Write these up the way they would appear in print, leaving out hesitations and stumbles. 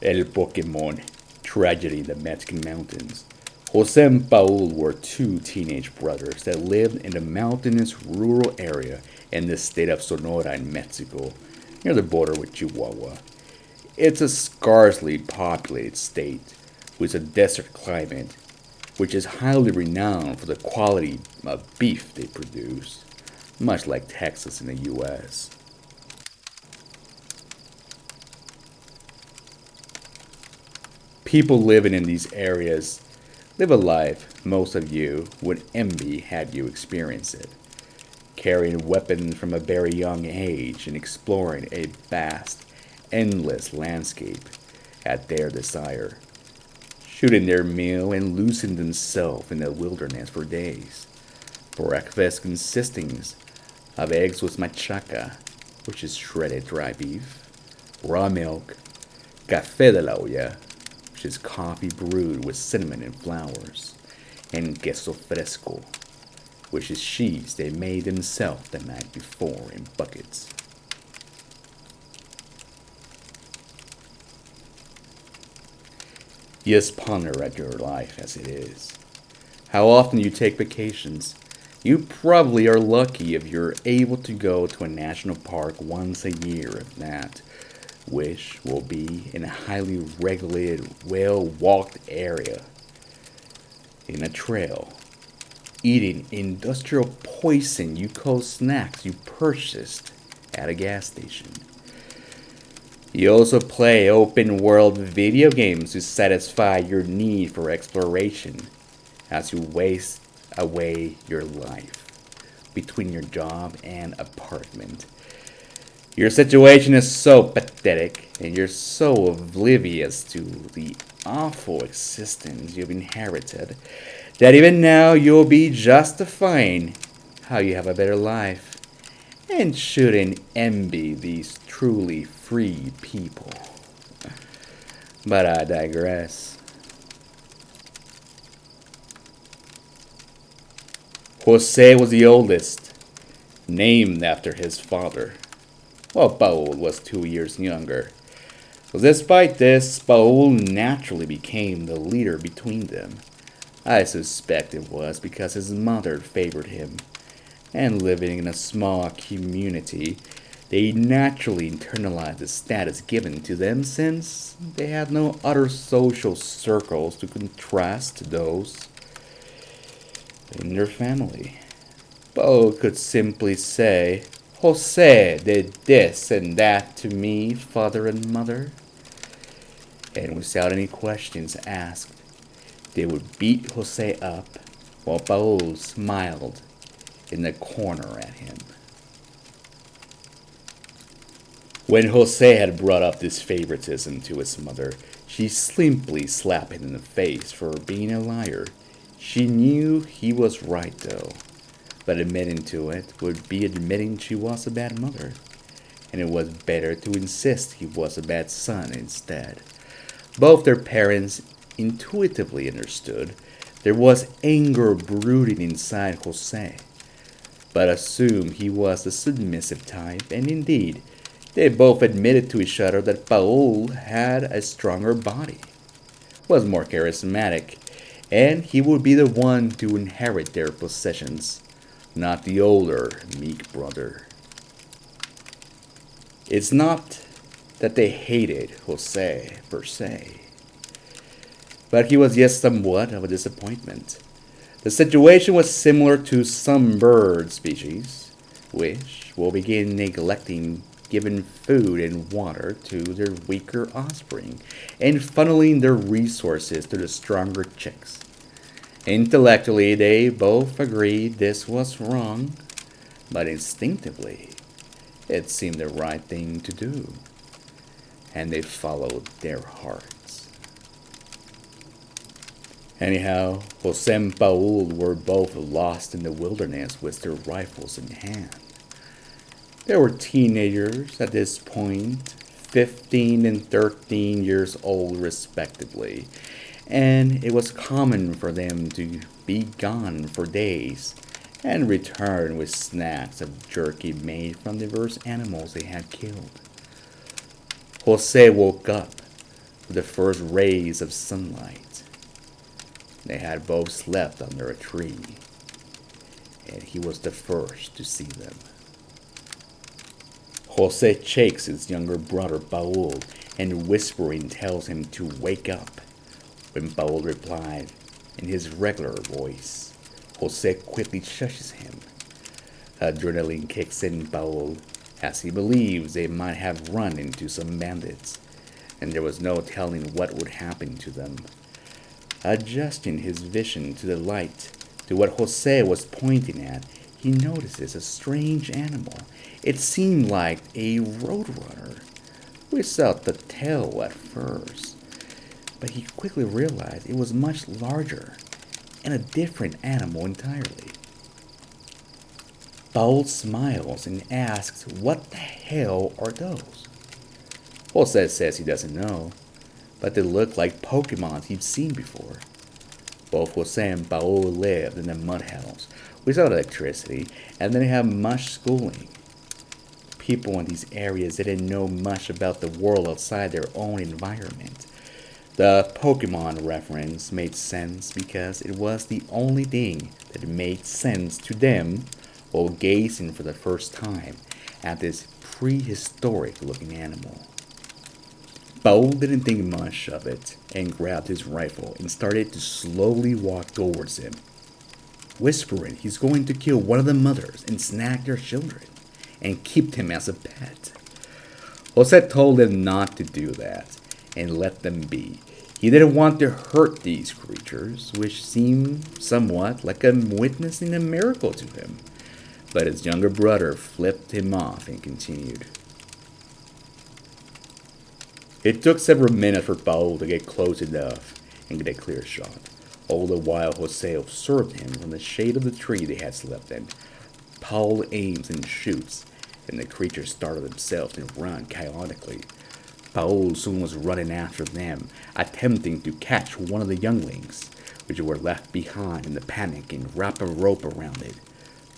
El Pokémon, Tragedy in the Mexican Mountains. Jose and Paul were two teenage brothers that lived in a mountainous rural area in the state of Sonora in Mexico, near the border with Chihuahua. It's a scarcely populated state with a desert climate, which is highly renowned for the quality of beef they produce, much like Texas in the US. People living in these areas live a life most of you would envy had you experienced it, carrying weapons from a very young age and exploring a vast, endless landscape at their desire, shooting their meal and losing themselves in the wilderness for days. Breakfast consisting of eggs with machaca, which is shredded dry beef, raw milk, café de la olla, which is coffee brewed with cinnamon and flowers, and queso fresco, which is cheese they made themselves the night before in buckets. Just ponder at your life as it is. How often you take vacations. You probably are lucky if you're able to go to a national park once a year, if that, which will be in a highly regulated, well walked area, in a trail, eating industrial poison you call snacks you purchased at a gas station. You also play open world video games to satisfy your need for exploration as you waste away your life between your job and apartment. Your situation is so pathetic, and you're so oblivious to the awful existence you've inherited that even now you'll be justifying how you have a better life and shouldn't envy these truly free people. But I digress. Jose was the oldest, named after his father, while Paul was 2 years younger. So despite this, Paul naturally became the leader between them. I suspect it was because his mother favored him, and living in a small community, they naturally internalized the status given to them since they had no other social circles to contrast those in their family. Bo could simply say, Jose did this and that to me, father and mother. And without any questions asked, they would beat Jose up while Paul smiled in the corner at him. When Jose had brought up this favoritism to his mother, she simply slapped him in the face for being a liar. She knew he was right, though, but admitting to it would be admitting she was a bad mother, and it was better to insist he was a bad son instead. Both their parents intuitively understood there was anger brooding inside Jose, but assumed he was the submissive type, and indeed, they both admitted to each other that Paul had a stronger body, was more charismatic, and he would be the one to inherit their possessions, not the older, meek brother. It's not that they hated Jose per se, but he was yet somewhat of a disappointment. The situation was similar to some bird species, which will begin neglecting giving food and water to their weaker offspring and funneling their resources to the stronger chicks. Intellectually, they both agreed this was wrong, but instinctively, it seemed the right thing to do, and they followed their hearts. Anyhow, Jose and Paul were both lost in the wilderness with their rifles in hand. They were teenagers at this point, 15 and 13 years old respectively, and it was common for them to be gone for days and return with snacks of jerky made from diverse animals they had killed. Jose woke up with the first rays of sunlight. They had both slept under a tree, and he was the first to see them. Jose shakes his younger brother Paul and whispering tells him to wake up. When Paul replied in his regular voice, Jose quickly shushes him. Adrenaline kicks in Paul as he believes they might have run into some bandits, and there was no telling what would happen to them. Adjusting his vision to the light to what Jose was pointing at, he notices a strange animal. It seemed like a roadrunner, without the tail at first, but he quickly realized it was much larger and a different animal entirely. Paul smiles and asks what the hell are those? Jose says he doesn't know, but they look like Pokemon he's seen before. Both Jose and Paul lived in a mud house without electricity, and they didn't have much schooling. People in these areas didn't know much about the world outside their own environment. The Pokemon reference made sense because it was the only thing that made sense to them while gazing for the first time at this prehistoric looking animal. Paul didn't think much of it and grabbed his rifle and started to slowly walk towards him, whispering he's going to kill one of the mothers and snag their children and keep them as a pet. Jose told him not to do that and let them be. He didn't want to hurt these creatures, which seemed somewhat like witnessing a miracle to him. But his younger brother flipped him off and continued. It took several minutes for Paul to get close enough and get a clear shot. All the while Jose observed him from the shade of the tree they had slept in. Paul aims and shoots, and the creature startled themselves and ran chaotically. Paul soon was running after them, attempting to catch one of the younglings, which were left behind in the panic and wrap a rope around it.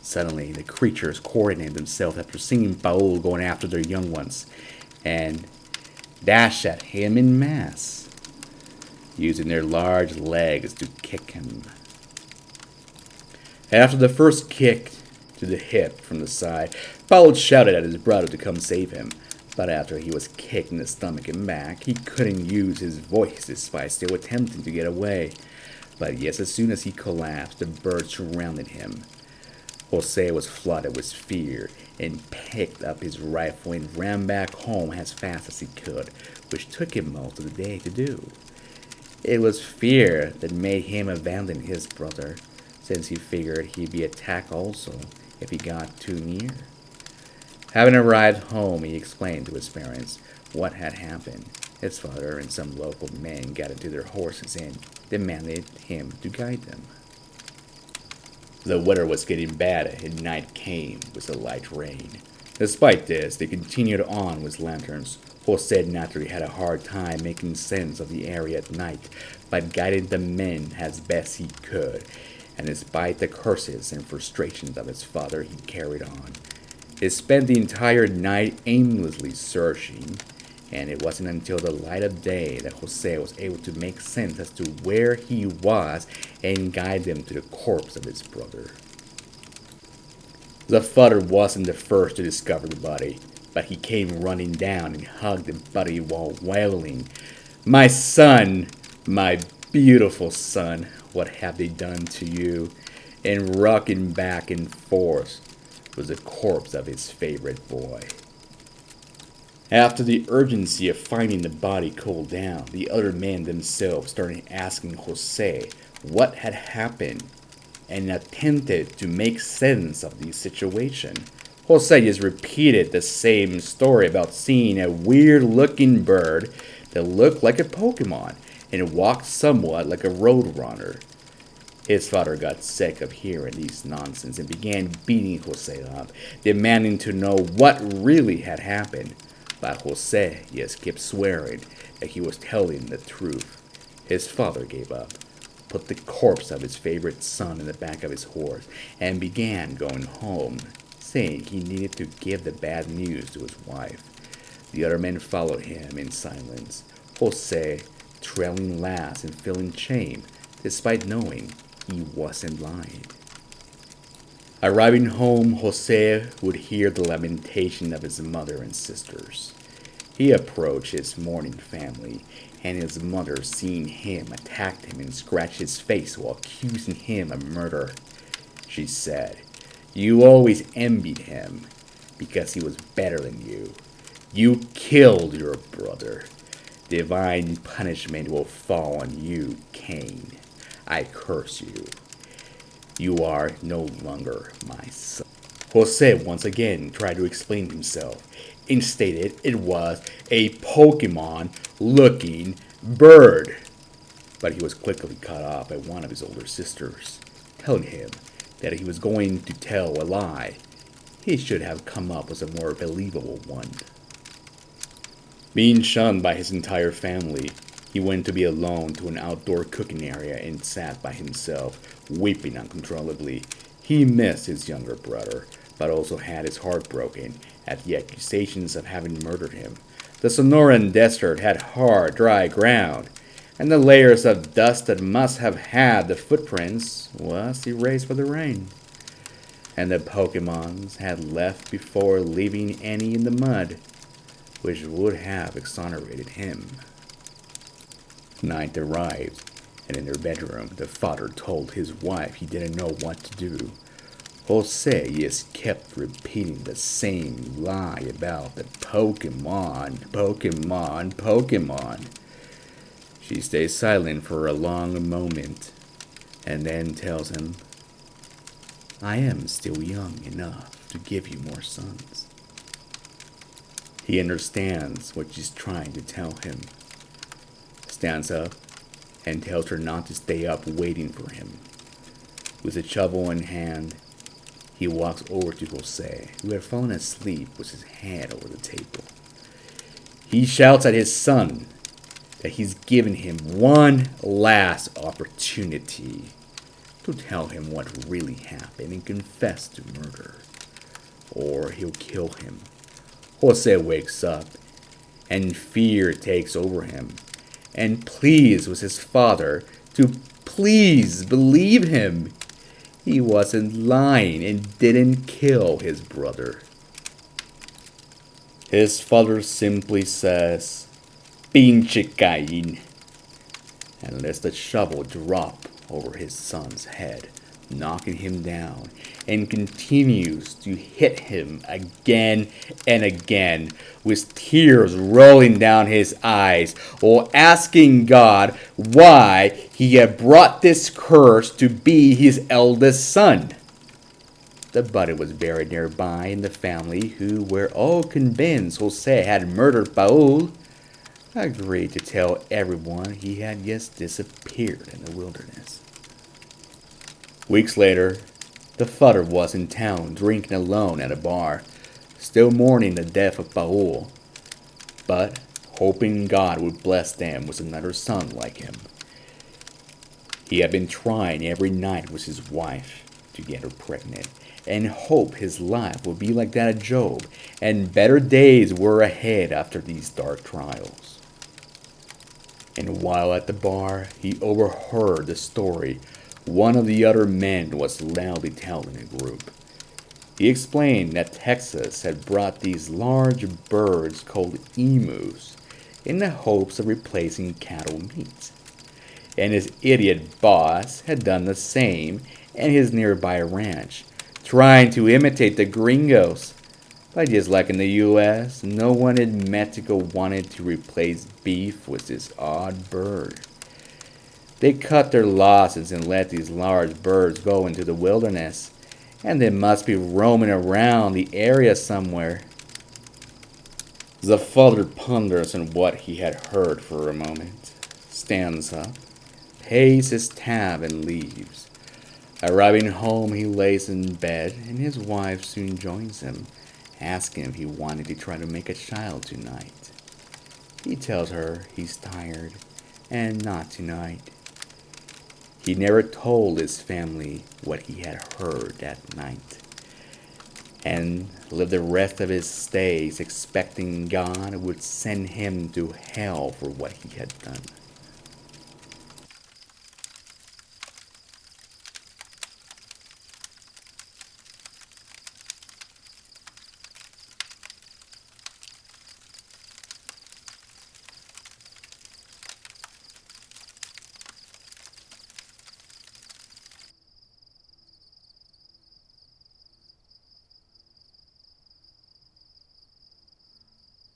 Suddenly, the creatures coordinated themselves after seeing Paul going after their young ones, and dash at him en masse, using their large legs to kick him. After the first kick to the hip from the side, Paul shouted at his brother to come save him. But after he was kicked in the stomach and back, he couldn't use his voice despite still attempting to get away. But yes, as soon as he collapsed, the birds surrounded him. Jose was flooded with fear and picked up his rifle and ran back home as fast as he could, which took him most of the day to do. It was fear that made him abandon his brother, since he figured he'd be attacked also if he got too near. Having arrived home, he explained to his parents what had happened. His father and some local men got into their horses and demanded him to guide them. The weather was getting bad and night came with a light rain. Despite this, they continued on with lanterns. Jose naturally had a hard time making sense of the area at night, but guided the men as best he could, and despite the curses and frustrations of his father, he carried on. He spent the entire night aimlessly searching, and it wasn't until the light of day that Jose was able to make sense as to where he was and guide them to the corpse of his brother. The father wasn't the first to discover the body, but he came running down and hugged the body while wailing, "My son, my beautiful son, what have they done to you?" And rocking back and forth was the corpse of his favorite boy. After the urgency of finding the body cooled down, the other men themselves started asking Jose what had happened and attempted to make sense of the situation. Jose just repeated the same story about seeing a weird-looking bird that looked like a Pokemon and walked somewhat like a roadrunner. His father got sick of hearing these nonsense and began beating Jose up, demanding to know what really had happened. But Jose just kept swearing that he was telling the truth. His father gave up, put the corpse of his favorite son in the back of his horse, and began going home, saying he needed to give the bad news to his wife. The other men followed him in silence. Jose, trailing last and feeling shame, despite knowing he wasn't lying. Arriving home, Jose would hear the lamentation of his mother and sisters. He approached his mourning family, and his mother, seeing him, attacked him and scratched his face while accusing him of murder. She said, "You always envied him because he was better than you. You killed your brother. Divine punishment will fall on you, Cain. I curse you. You are no longer my son." Jose once again tried to explain himself and stated it was a Pokemon looking bird. But he was quickly cut off by one of his older sisters, telling him that if he was going to tell a lie, he should have come up with a more believable one. Being shunned by his entire family, he went to be alone to an outdoor cooking area and sat by himself, weeping uncontrollably. He missed his younger brother, but also had his heart broken at the accusations of having murdered him. The Sonoran desert had hard, dry ground, and the layers of dust that must have had the footprints was erased by the rain. And the Pokemons had left before leaving any in the mud, which would have exonerated him. Night arrived, and in their bedroom, the father told his wife he didn't know what to do. Jose just kept repeating the same lie about the Pokemon. She stays silent for a long moment, and then tells him, "I am still young enough to give you more sons." He understands what she's trying to tell him, stands up, and tells her not to stay up waiting for him. With a shovel in hand, he walks over to Jose, who had fallen asleep with his head over the table. He shouts at his son that he's given him one last opportunity to tell him what really happened and confess to murder, or he'll kill him. Jose wakes up, and fear takes over him, and pleads with his father to please believe him. He wasn't lying and didn't kill his brother. His father simply says, "Pinche Cain," and lets the shovel drop over his son's head, knocking him down, and continues to hit him again and again, with tears rolling down his eyes, while asking God why he had brought this curse to be his eldest son. The body was buried nearby, and the family, who were all convinced Jose had murdered Paul, agreed to tell everyone he had just disappeared in the wilderness. Weeks later, the father was in town drinking alone at a bar, still mourning the death of Paul, but hoping God would bless them with another son like him. He had been trying every night with his wife to get her pregnant, and hoped his life would be like that of Job, and better days were ahead after these dark trials. And while at the bar, he overheard the story one of the other men was loudly telling a group. He explained that Texas had brought these large birds called emus in the hopes of replacing cattle meat. And his idiot boss had done the same at his nearby ranch, trying to imitate the gringos. But just like in the US, no one in Mexico wanted to replace beef with this odd bird. They cut their losses and let these large birds go into the wilderness, and they must be roaming around the area somewhere. The father ponders on what he had heard for a moment, stands up, pays his tab, and leaves. Arriving home, he lays in bed, and his wife soon joins him, asking if he wanted to try to make a child tonight. He tells her he's tired, and not tonight. He never told his family what he had heard that night. and live the rest of his days expecting God would send him to hell for what he had done.